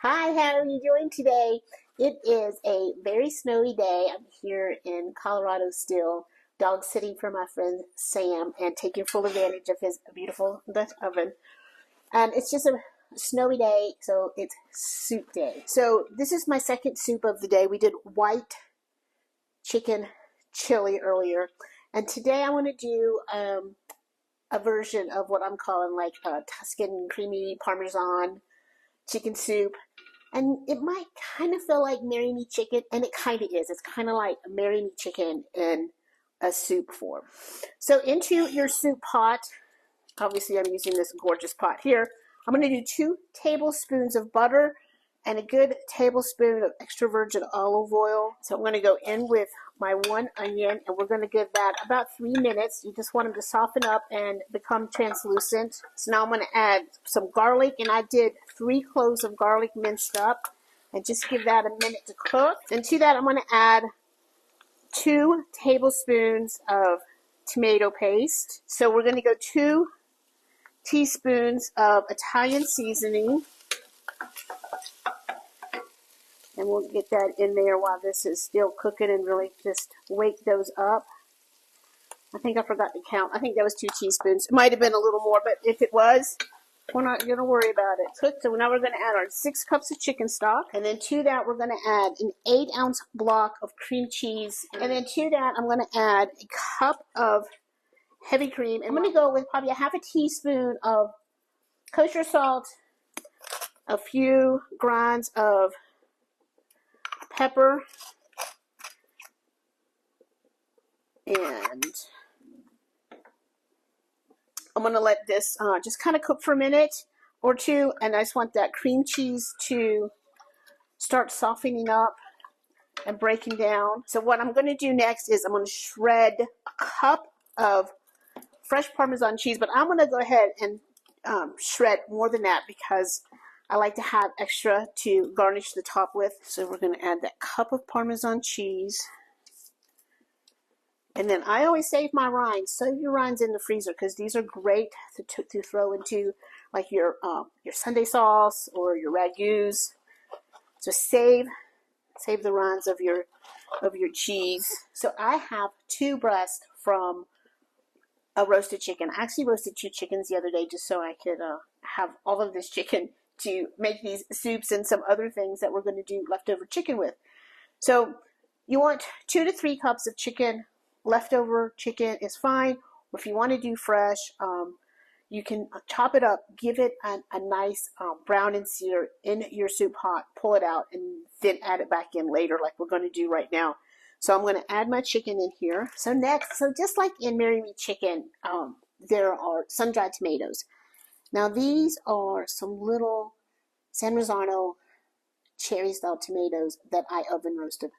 Hi, how are you doing today? It is a very snowy day. I'm here in Colorado still, dog sitting for my friend Sam and taking full advantage of his beautiful Dutch oven. And it's just a snowy day, so it's soup day. So this is my second soup of the day. We did white chicken chili earlier, and today I want to do a version of what I'm calling like a Tuscan creamy Parmesan chicken soup. And it might kind of feel like Marry Me Chicken, and it kind of is. It's kind of like Marry Me Chicken in a soup form. So into your soup pot, obviously I'm using this gorgeous pot here. I'm going to do 2 tablespoons of butter and a good tablespoon of extra virgin olive oil. So I'm going to go in with my 1 onion, and we're going to give that about 3 minutes. You just want them to soften up and become translucent. So now I'm going to add some garlic, and I did 3 cloves of garlic minced up, and just give that a minute to cook. And to that I'm going to add 2 tablespoons of tomato paste. So we're going to go 2 teaspoons of Italian seasoning, and we'll get that in there while this is still cooking and really just wake those up. I think I forgot to count. I think that was 2 teaspoons. It might have been a little more, but if it was, we're not going to worry about it. Cooked. So now we're going to add our 6 cups of chicken stock, and then to that we're going to add an 8-ounce block of cream cheese, and then to that I'm going to add a cup of heavy cream. I'm going to go with probably a half a teaspoon of kosher salt, a few grinds of pepper, and I'm going to let this just kind of cook for a minute or two, and I just want that cream cheese to start softening up and breaking down. So what I'm going to do next is I'm going to shred a cup of fresh Parmesan cheese, but I'm going to go ahead and shred more than that because I like to have extra to garnish the top with. So we're going to add that cup of Parmesan cheese. And then I always save my rinds. Save your rinds in the freezer because these are great to throw into like your Sunday sauce or your ragouts. So save the rinds of your cheese. So I have 2 breasts from a roasted chicken. I actually roasted 2 chickens the other day just so I could have all of this chicken to make these soups and some other things that we're going to do leftover chicken with. So you want 2 to 3 cups of chicken. Leftover chicken is fine. Or if you want to do fresh, you can chop it up, give it a nice brown and sear in your soup pot, pull it out, and then add it back in later like we're going to do right now. So I'm going to add my chicken in here. So next, so just like in Marry Me Chicken, there are sun-dried tomatoes. Now these are some little San Marzano cherry-style tomatoes that I oven roasted.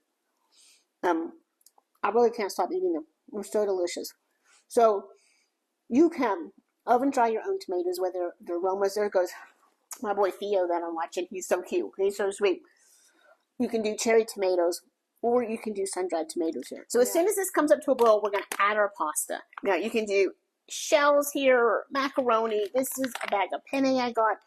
I really can't stop eating them. They're so delicious. So you can oven dry your own tomatoes, whether the aromas. There goes my boy Theo that I'm watching. He's so cute. He's so sweet. You can do cherry tomatoes, or you can do sun-dried tomatoes here. So as soon as this comes up to a boil, we're going to add our pasta. Now you can do shells here, or macaroni. This is a bag of penne I got.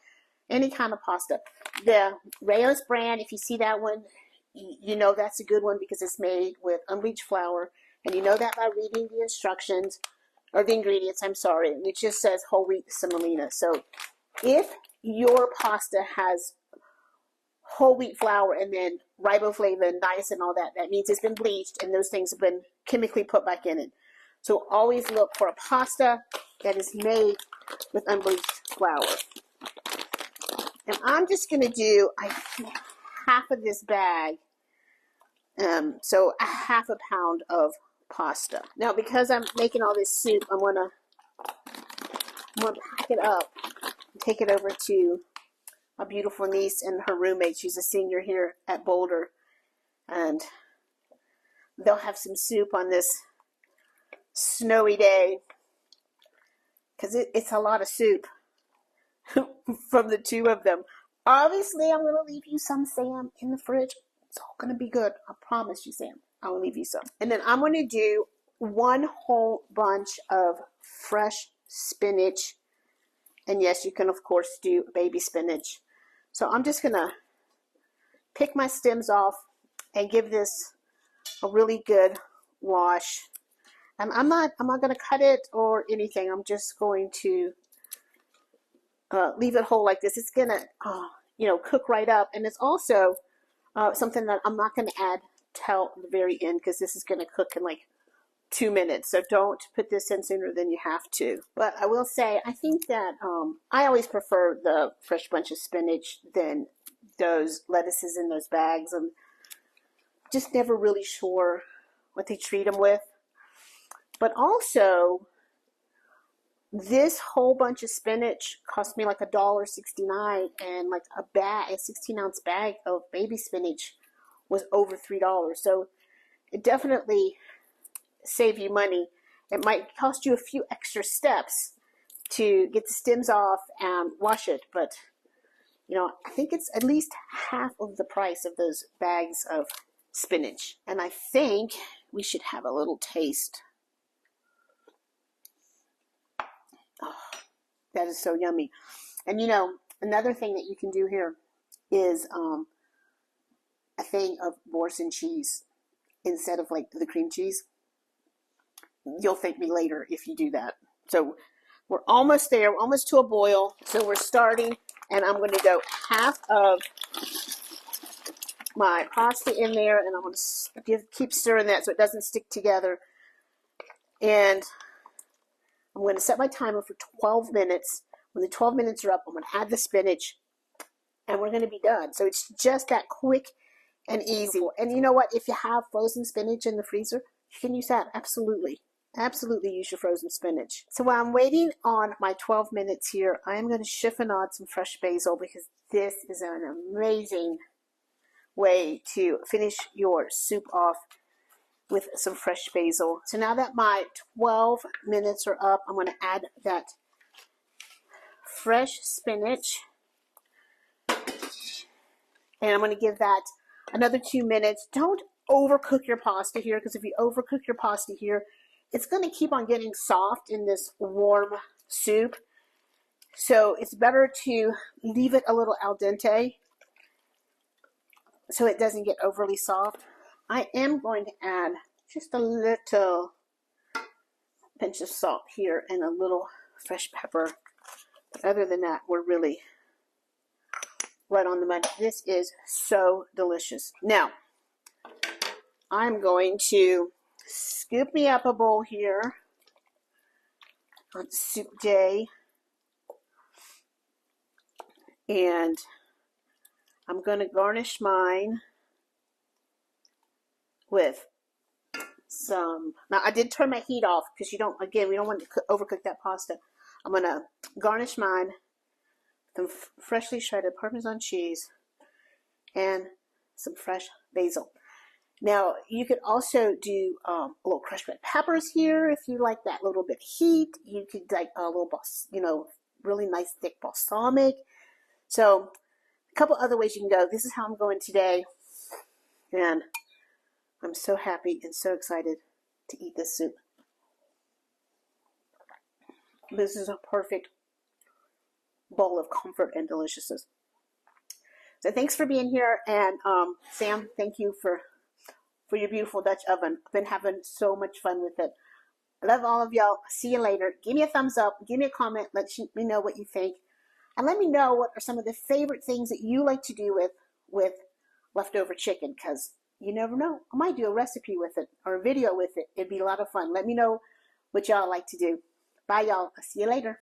Any kind of pasta. The Rayo's brand, if you see that one, you know that's a good one because it's made with unbleached flour, and you know that by reading the instructions, or the ingredients, I'm sorry, and it just says whole wheat semolina. So if your pasta has whole wheat flour and then riboflavin, niacin, all that, that means it's been bleached and those things have been chemically put back in it. So always look for a pasta that is made with unbleached flour. And I'm just going to do half of this bag, so a half a pound of pasta. Now because I'm making all this soup, I'm going to pack it up and take it over to my beautiful niece and her roommate. She's a senior here at Boulder, and they'll have some soup on this snowy day because it's a lot of soup from the 2 of them. Obviously, I'm going to leave you some, Sam, in the fridge. It's all going to be good. I promise you, Sam. I'll leave you some. And then I'm going to do 1 whole bunch of fresh spinach. And yes, you can, of course, do baby spinach. So I'm just going to pick my stems off and give this a really good wash. I'm not going to cut it or anything. I'm just going to leave it whole like this. It's going to, cook right up. And it's also something that I'm not going to add till the very end because this is going to cook in like 2 minutes. So don't put this in sooner than you have to. But I will say, I think that I always prefer the fresh bunch of spinach than those lettuces in those bags. I'm just never really sure what they treat them with. But also, this whole bunch of spinach cost me like $1.69, and like a 16-ounce bag of baby spinach was over $3. So it definitely save you money. It might cost you a few extra steps to get the stems off and wash it, but I think it's at least half of the price of those bags of spinach. And I think we should have a little taste. Oh, that is so yummy. And another thing that you can do here is a thing of Boursin cheese instead of like the cream cheese. You'll thank me later if you do that. So we're almost there. We're almost to a boil. So we're starting, and I'm going to go half of my pasta in there, and I'm going to keep stirring that so it doesn't stick together. And I'm going to set my timer for 12 minutes. When the 12 minutes are up, I'm going to add the spinach, and we're going to be done. So it's just that quick and easy. And you know what? If you have frozen spinach in the freezer, you can use that. Absolutely. Absolutely use your frozen spinach. So while I'm waiting on my 12 minutes here, I am going to chiffonade some fresh basil because this is an amazing way to finish your soup off with some fresh basil. So now that my 12 minutes are up, I'm going to add that fresh spinach, and I'm going to give that another 2 minutes. Don't overcook your pasta here, because if you overcook your pasta here, it's going to keep on getting soft in this warm soup. So it's better to leave it a little al dente so it doesn't get overly soft. I am going to add just a little pinch of salt here and a little fresh pepper. But other than that, we're really right on the money. This is so delicious. Now, I'm going to scoop me up a bowl here on soup day. And I'm going to garnish mine with some, now I did turn my heat off because we don't want to overcook that pasta. I'm going to garnish mine with some freshly shredded Parmesan cheese and some fresh basil. Now, you could also do a little crushed red peppers here if you like that little bit of heat. You could like a little, really nice thick balsamic. So, a couple other ways you can go. This is how I'm going today. And I'm so happy and so excited to eat this soup. This is a perfect bowl of comfort and deliciousness. So thanks for being here. And Sam, thank you for your beautiful Dutch oven. I've been having so much fun with it. I love all of y'all. See you later. Give me a thumbs up. Give me a comment. Let me know what you think. And let me know what are some of the favorite things that you like to do with leftover chicken, because you never know. I might do a recipe with it or a video with it. It'd be a lot of fun. Let me know what y'all like to do. Bye, y'all. I'll see you later.